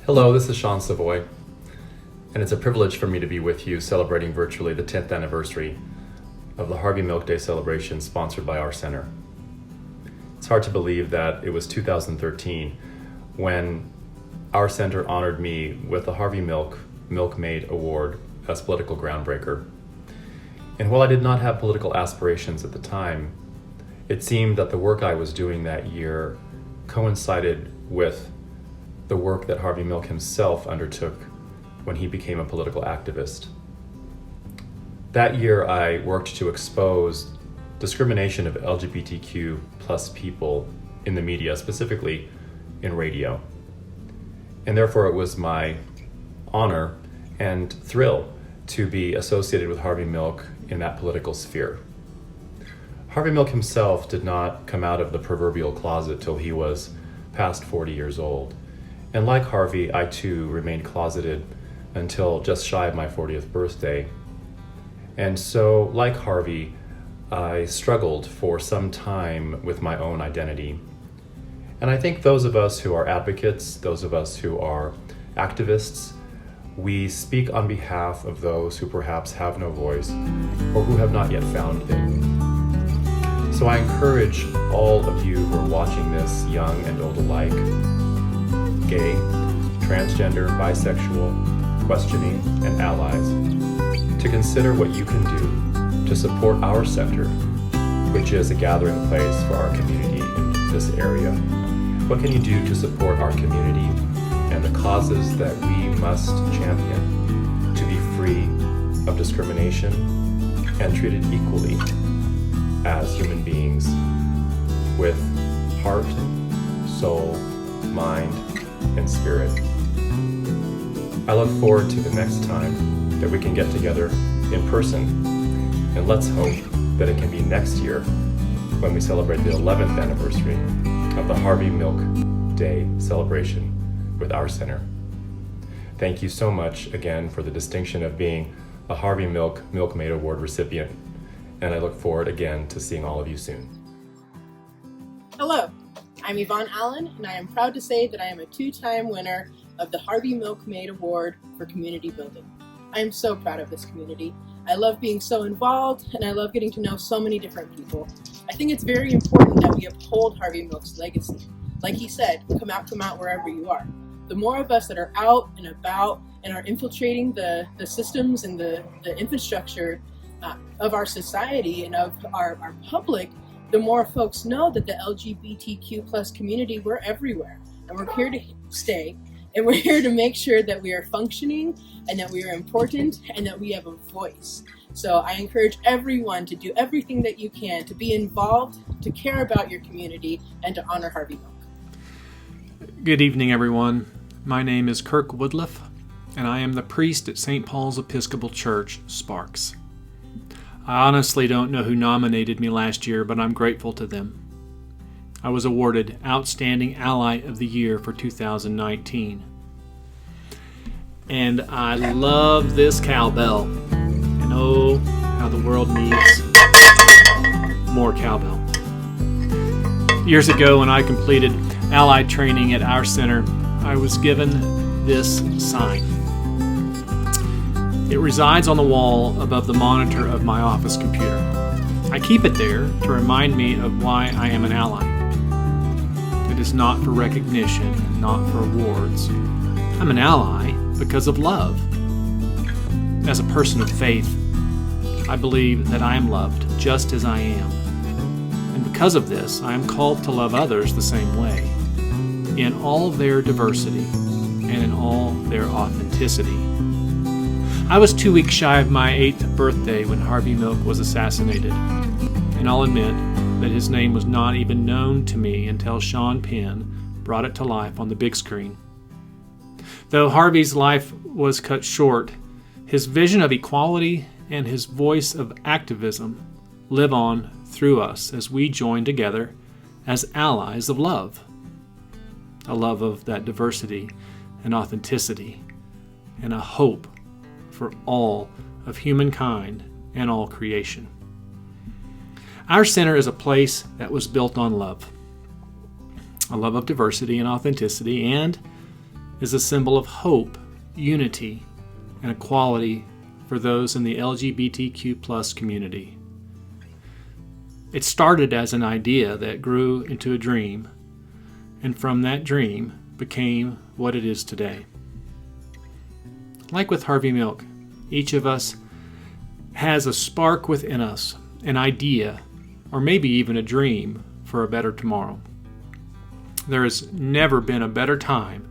Hello, this is Sean Savoy, and it's a privilege for me to be with you celebrating virtually the 10th anniversary of the Harvey Milk Day celebration sponsored by our center. It's hard to believe that it was 2013 when our center honored me with the Harvey Milk Milkmaid Award as political groundbreaker. And while I did not have political aspirations at the time, it seemed that the work I was doing that year coincided with the work that Harvey Milk himself undertook when he became a political activist. That year, I worked to expose discrimination of LGBTQ plus people in the media, specifically in radio. And therefore, it was my honor and thrill to be associated with Harvey Milk in that political sphere. Harvey Milk himself did not come out of the proverbial closet till he was past 40 years old. And like Harvey, I too remained closeted until just shy of my 40th birthday. And so, like Harvey, I struggled for some time with my own identity. And I think those of us who are advocates, those of us who are activists, we speak on behalf of those who perhaps have no voice or who have not yet found it. So I encourage all of you who are watching this, young and old alike, gay, transgender, bisexual, questioning, and allies, to consider what you can do to support our center, which is a gathering place for our community in this area. What can you do to support our community and the causes that we must champion to be free of discrimination and treated equally as human beings with heart, soul, mind, and spirit? I look forward to the next time that we can get together in person, and let's hope that it can be next year when we celebrate the 11th anniversary of the Harvey Milk Day celebration with our center. Thank you so much again for the distinction of being a Harvey Milk Milkmaid Award recipient, and I look forward again to seeing all of you soon. Hello, I'm Yvonne Allen, and I am proud to say that I am a 2-time winner of the Harvey Milk Maid Award for Community Building. I am so proud of this community. I love being so involved, and I love getting to know so many different people. I think it's very important that we uphold Harvey Milk's legacy. Like he said, come out wherever you are. The more of us that are out and about and are infiltrating the systems and the infrastructure of our society and of our public, the more folks know that the LGBTQ plus community, we're everywhere. And we're here to stay. And we're here to make sure that we are functioning and that we are important and that we have a voice. So I encourage everyone to do everything that you can to be involved, to care about your community, and to honor Harvey Milk. Good evening, everyone. My name is Kirk Woodliff, and I am the priest at St. Paul's Episcopal Church, Sparks. I honestly don't know who nominated me last year, but I'm grateful to them. I was awarded Outstanding Ally of the Year for 2019. And I love this cowbell. And oh, how the world needs more cowbell. Years ago, when I completed Allied training at our center, I was given this sign. It resides on the wall above the monitor of my office computer. I keep it there to remind me of why I am an ally. It is not for recognition and not for awards. I'm an ally because of love. As a person of faith, I believe that I am loved just as I am. And because of this, I am called to love others the same way, in all their diversity and in all their authenticity. I was 2 weeks shy of my 8th birthday when Harvey Milk was assassinated, and I'll admit that his name was not even known to me until Sean Penn brought it to life on the big screen. Though Harvey's life was cut short, his vision of equality and his voice of activism live on through us as we join together as allies of love. A love of that diversity and authenticity, and a hope for all of humankind and all creation. Our center is a place that was built on love, a love of diversity and authenticity, and is a symbol of hope, unity, and equality for those in the LGBTQ plus community. It started as an idea that grew into a dream, and from that dream became what it is today. Like with Harvey Milk, each of us has a spark within us, an idea, or maybe even a dream for a better tomorrow. There has never been a better time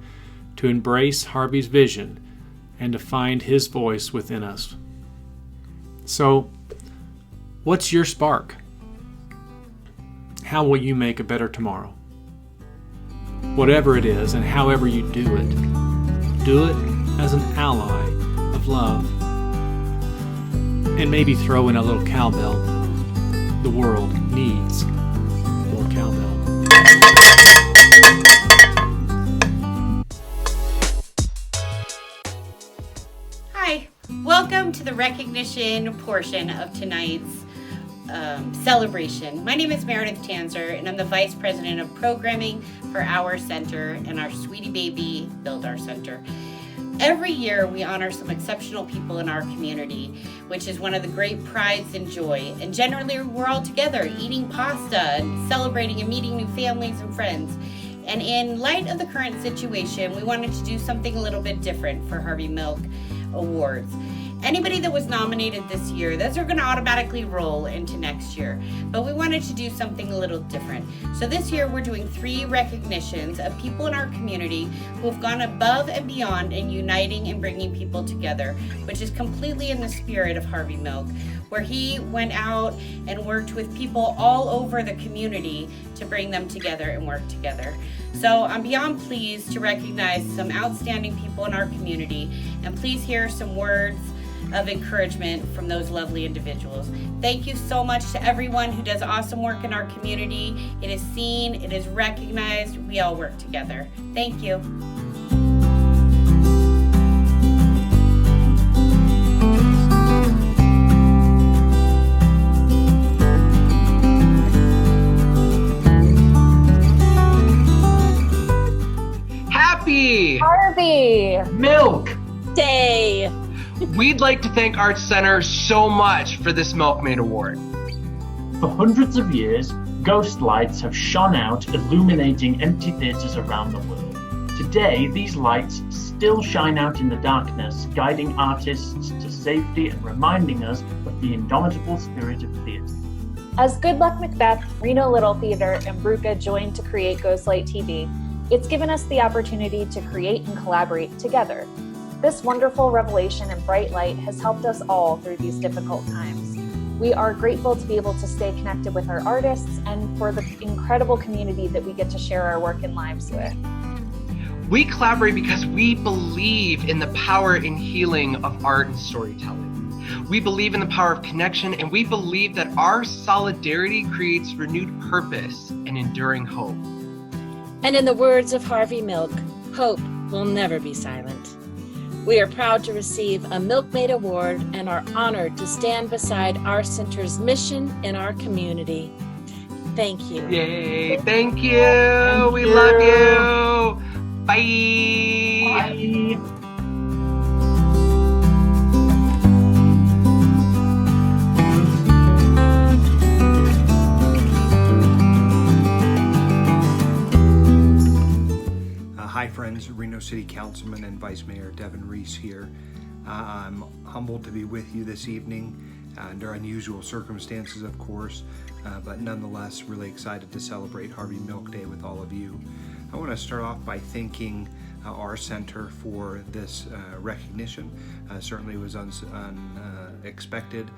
to embrace Harvey's vision and to find his voice within us. So, what's your spark? How will you make a better tomorrow? Whatever it is and however you do it as an ally of love. And maybe throw in a little cowbell. The world needs more cowbell. Hi, welcome to the recognition portion of tonight's celebration. My name is Meredith Tanzer, and I'm the Vice President of Programming for Our Center and our sweetie baby Build Our Center. Every year we honor some exceptional people in our community, which is one of the great prides and joy. And generally we're all together eating pasta and celebrating and meeting new families and friends. And in light of the current situation, we wanted to do something a little bit different for Harvey Milk Awards. Anybody that was nominated this year, those are going to automatically roll into next year. But we wanted to do something a little different. So this year we're doing 3 recognitions of people in our community who have gone above and beyond in uniting and bringing people together, which is completely in the spirit of Harvey Milk, where he went out and worked with people all over the community to bring them together and work together. So I'm beyond pleased to recognize some outstanding people in our community, and please hear some words of encouragement from those lovely individuals. Thank you so much to everyone who does awesome work in our community. It is seen, it is recognized, we all work together. Thank you. Happy Harvey Milk Day. We'd like to thank Arts Center so much for this Milkmaid Award. For hundreds of years, ghost lights have shone out, illuminating empty theatres around the world. Today, these lights still shine out in the darkness, guiding artists to safety and reminding us of the indomitable spirit of theatre. As Good Luck Macbeth, Reno Little Theater, and Bruca joined to create Ghostlight TV, it's given us the opportunity to create and collaborate together. This wonderful revelation and bright light has helped us all through these difficult times. We are grateful to be able to stay connected with our artists and for the incredible community that we get to share our work and lives with. We collaborate because we believe in the power and healing of art and storytelling. We believe in the power of connection, and we believe that our solidarity creates renewed purpose and enduring hope. And in the words of Harvey Milk, hope will never be silent. We are proud to receive a Milkmaid Award and are honored to stand beside our center's mission in our community. Thank you. Yay, thank you. We love you. Bye. Bye. Hi friends, Reno City Councilman and Vice Mayor Devin Reese here. I'm humbled to be with you this evening under unusual circumstances, of course, but nonetheless really excited to celebrate Harvey Milk Day with all of you. I want to start off by thanking our center for this recognition. Certainly was unexpected,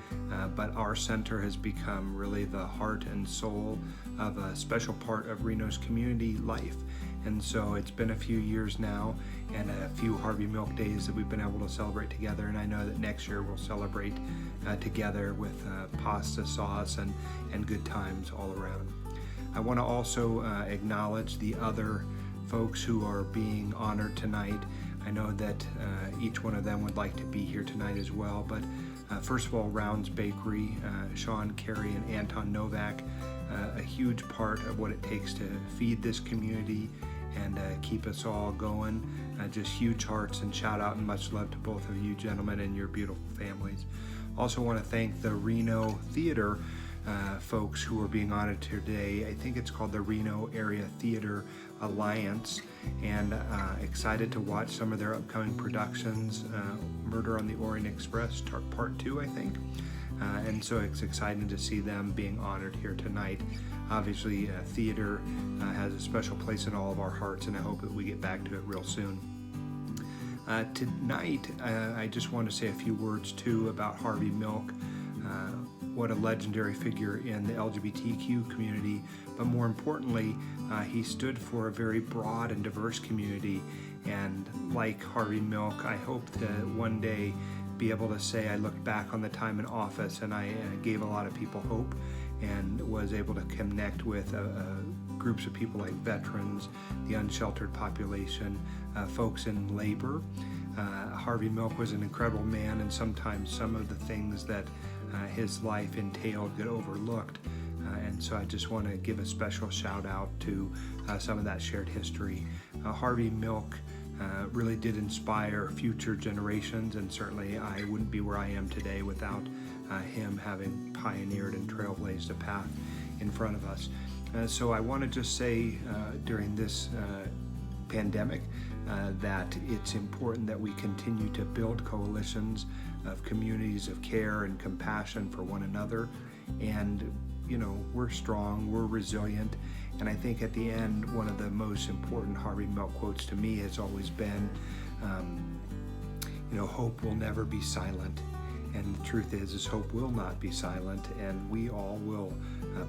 but our center has become really the heart and soul of a special part of Reno's community life. And so it's been a few years now and a few Harvey Milk Days that we've been able to celebrate together, and I know that next year we'll celebrate together with pasta sauce and good times all around. I want to also acknowledge the other folks who are being honored tonight. I know that each one of them would like to be here tonight as well, but first of all, Rounds Bakery, Sean Carey and Anton Novak, a huge part of what it takes to feed this community and keep us all going. Just huge hearts and shout out and much love to both of you gentlemen and your beautiful families. Also want to thank the Reno Theater folks who are being honored today. I think it's called the Reno Area Theater Alliance, and excited to watch some of their upcoming productions. Murder on the Orient Express, Part 2, I think. And so it's exciting to see them being honored here tonight. Obviously, theater has a special place in all of our hearts, and I hope that we get back to it real soon. Tonight, I just want to say a few words too about Harvey Milk. What a legendary figure in the LGBTQ community, but more importantly, he stood for a very broad and diverse community. And like Harvey Milk, I hope to one day be able to say I looked back on the time in office and I gave a lot of people hope and was able to connect with groups of people like veterans, the unsheltered population, folks in labor. Harvey Milk was an incredible man, and sometimes some of the things that his life entailed get overlooked. And so I just want to give a special shout out to some of that shared history. Harvey Milk really did inspire future generations, and certainly I wouldn't be where I am today without him having pioneered and trailblazed a path in front of us. So I want to just say during this pandemic that it's important that we continue to build coalitions of communities of care and compassion for one another. And you know, we're strong, we're resilient, and I think at the end, one of the most important Harvey Milk quotes to me has always been, you know, hope will never be silent. And the truth is hope will not be silent, and we all will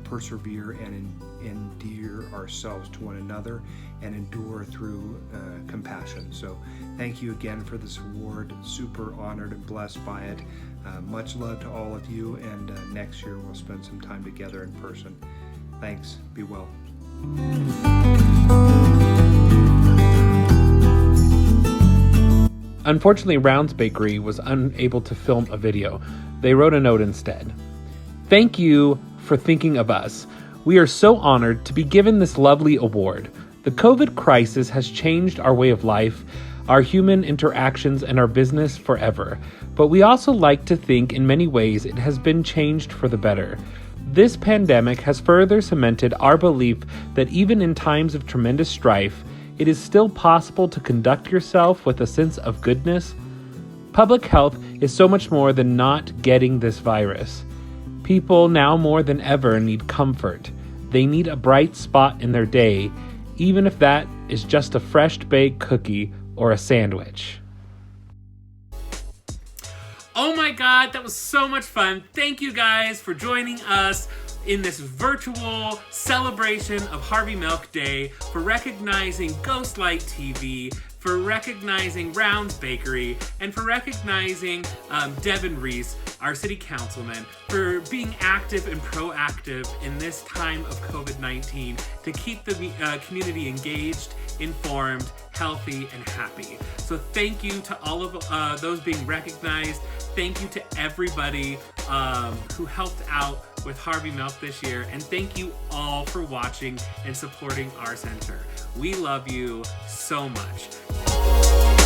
persevere and endear ourselves to one another and endure through compassion. So thank you again for this award. Super honored and blessed by it. Much love to all of you, and next year we'll spend some time together in person. Thanks. Be well. Unfortunately, Rounds Bakery was unable to film a video. They wrote a note instead. Thank you for thinking of us. We are so honored to be given this lovely award. The COVID crisis has changed our way of life, our human interactions, and our business forever. But we also like to think in many ways it has been changed for the better. This pandemic has further cemented our belief that even in times of tremendous strife, it is still possible to conduct yourself with a sense of goodness. Public health is so much more than not getting this virus. People now more than ever need comfort. They need a bright spot in their day, even if that is just a fresh baked cookie or a sandwich. Oh my God, that was so much fun. Thank you guys for joining us in this virtual celebration of Harvey Milk Day, for recognizing Ghostlight TV, for recognizing Rounds Bakery, and for recognizing Devin Reese, our city councilman, for being active and proactive in this time of COVID-19 to keep the community engaged, informed, healthy, and happy. So thank you to all of those being recognized. Thank you to everybody who helped out with Harvey Milk this year. And thank you all for watching and supporting our center. We love you so much.